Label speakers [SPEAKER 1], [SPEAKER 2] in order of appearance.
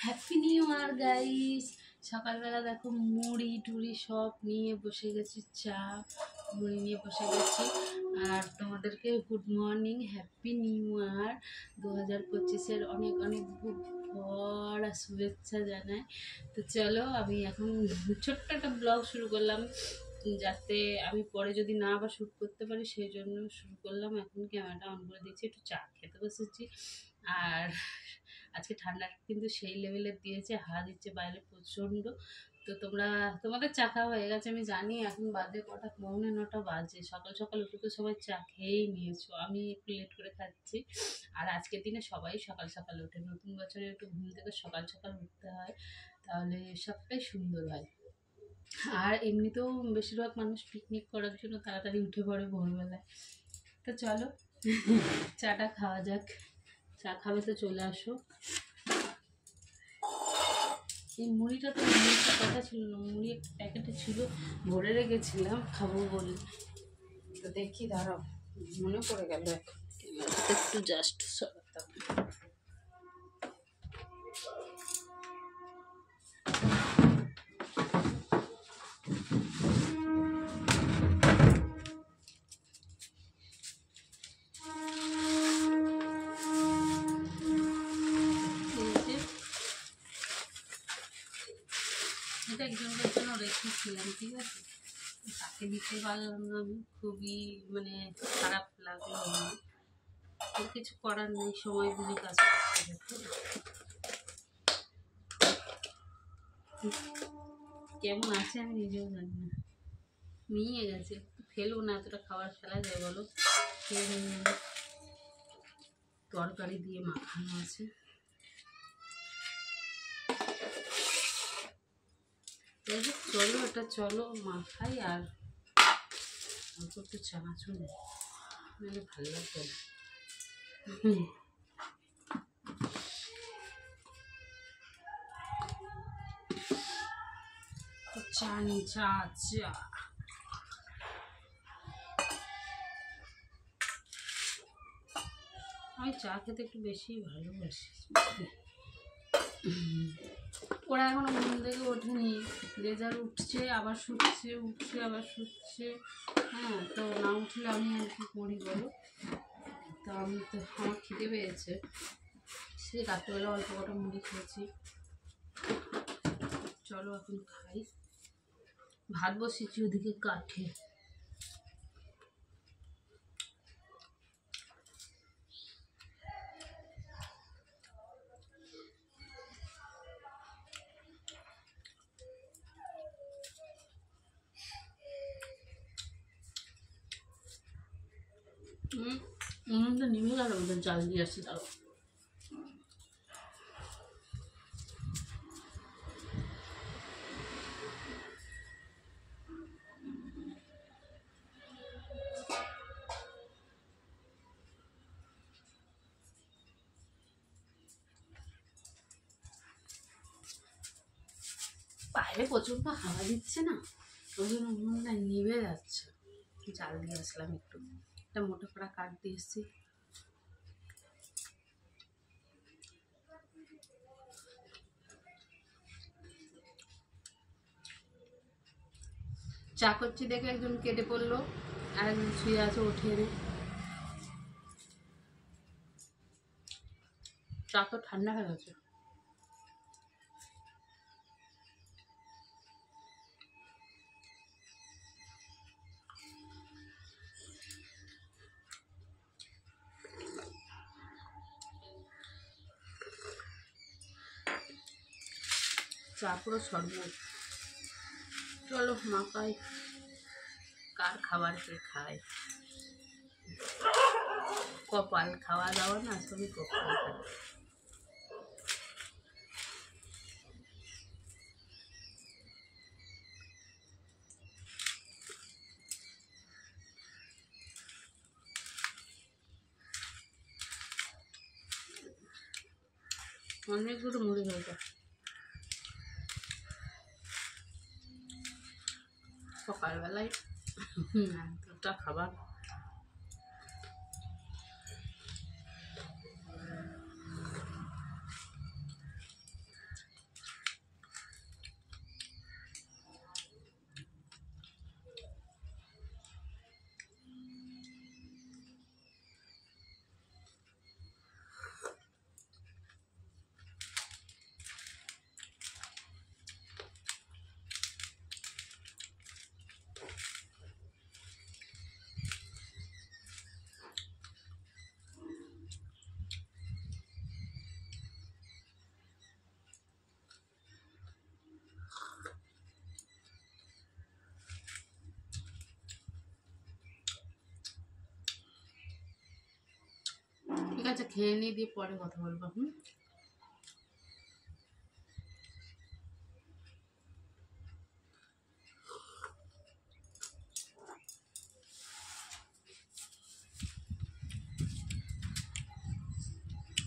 [SPEAKER 1] Happy new ইয়ার guys. সকালবেলা দেখো মুড়ি টুড়ি সব নিয়ে বসে গেছি, চা মুড়ি নিয়ে বসে গেছি। আর তোমাদেরকে good morning, happy new year 2025-এর অনেক অনেক ভরা শুভেচ্ছা জানাই। তো চলো, আমি এখন ছোট্ট একটা ব্লগ শুরু করলাম, যাতে আমি পরে যদি না আবার শ্যুট করতে পারি সেই জন্য শুরু করলাম। এখন ক্যামেরাটা অন করে দিচ্ছি, একটু চা খেতে বসেছি। আর আজকে ঠান্ডাটা কিন্তু সেই লেভেলের দিয়েছে, হাওয়া দিচ্ছে বাইরে প্রচণ্ড। তো তোমাদের চা খাওয়া হয়ে গেছে আমি জানি। এখন বাজে কটা, 9:45 বাজে। সকাল সকাল উঠে তো সবাই চা খেয়েই নিয়েছো, আমি একটু লেট করে খাচ্ছি। আর আজকের দিনে সবাই সকাল সকাল ওঠে, নতুন বছরে একটু ঘুম থেকে সকাল সকাল উঠতে হয়, তাহলে সবটাই সুন্দর হয়। আর এমনিতেও বেশিরভাগ মানুষ পিকনিক করার জন্য তাড়াতাড়ি উঠে পড়ে ভোরবেলায়। তো চলো চাটা খাওয়া যাক। চা খাবে তো চলে আসো। এই মুড়িটা তো মুড়িটা কথা ছিল না, মুড়ি একটা প্যাকেটে ছিল, ভরে রেখেছিলাম খাবো বলে। তো দেখি দাঁড়াও, মনে পড়ে গেল একটু জাস্ট সরাতাম। এটা একজনের জন্য রেখেছিলাম, ঠিক আছে, তাকে দিতে পারলাম না আমি, খুবই মানে খারাপ লাগলো আমার। কিছু করার নেই, সময় বুঝে কাজ করতে হবে। কেমন আছে আমি নিজেও জানি না, নিয়ে গেছে। ফেলবো না, এতটা খাবার ফেলা যায় বলো? খেয়ে নিয়ে তরকারি দিয়ে মাখানো আছে। চলো এটা চলো মাখাই, আর অল্প একটু চানাচুর নাহলে ভালো লাগবে না। চা নি, চা চা। আমি চা খেতে একটু বেশি ভালোবাসি। ওরা এখনো ঘুম থেকে ওঠেনি, যে যার উঠছে আবার শুচ্ছে, উঠছে আবার শুচ্ছে। হ্যাঁ, তো না উঠলে আমি আর কি করি বলো? তো আমি তো, আমার খিদে পেয়েছে, সে রাত্রেবেলা অল্প কটা মুড়ি খেয়েছি। চলো এখন খাই। ভাত বসিয়েছি ওদিকে কাঠে। উনুনটা নিভে গেল, ওদের জাল দিয়ে আসছি। তাও বাইরে প্রচন্ড হাওয়া দিচ্ছে না, ওই জন্য উনুনটা নিভে যাচ্ছে। জাল দিয়ে আসলাম, একটু একটা মোটা করা কাঠ দিয়ে এসছি। চা করছি দেখে একজন কেটে পড়লো, আর একজন শুয়ে আছে, উঠে এনে। চা তো ঠান্ডা হয়ে গেছে। চা পুরো শরবত। চলো মাখাই, কার খাবার কে খায়, কপাল, খাওয়া দাওয়া না সবই কপাল। অনেকগুলো মুড়ি হয়ে যায় সকালবেলায়, দুটা খাবার। আছে, খেয়ে নিয়ে দিয়ে পরে কথা বলবো। হুম।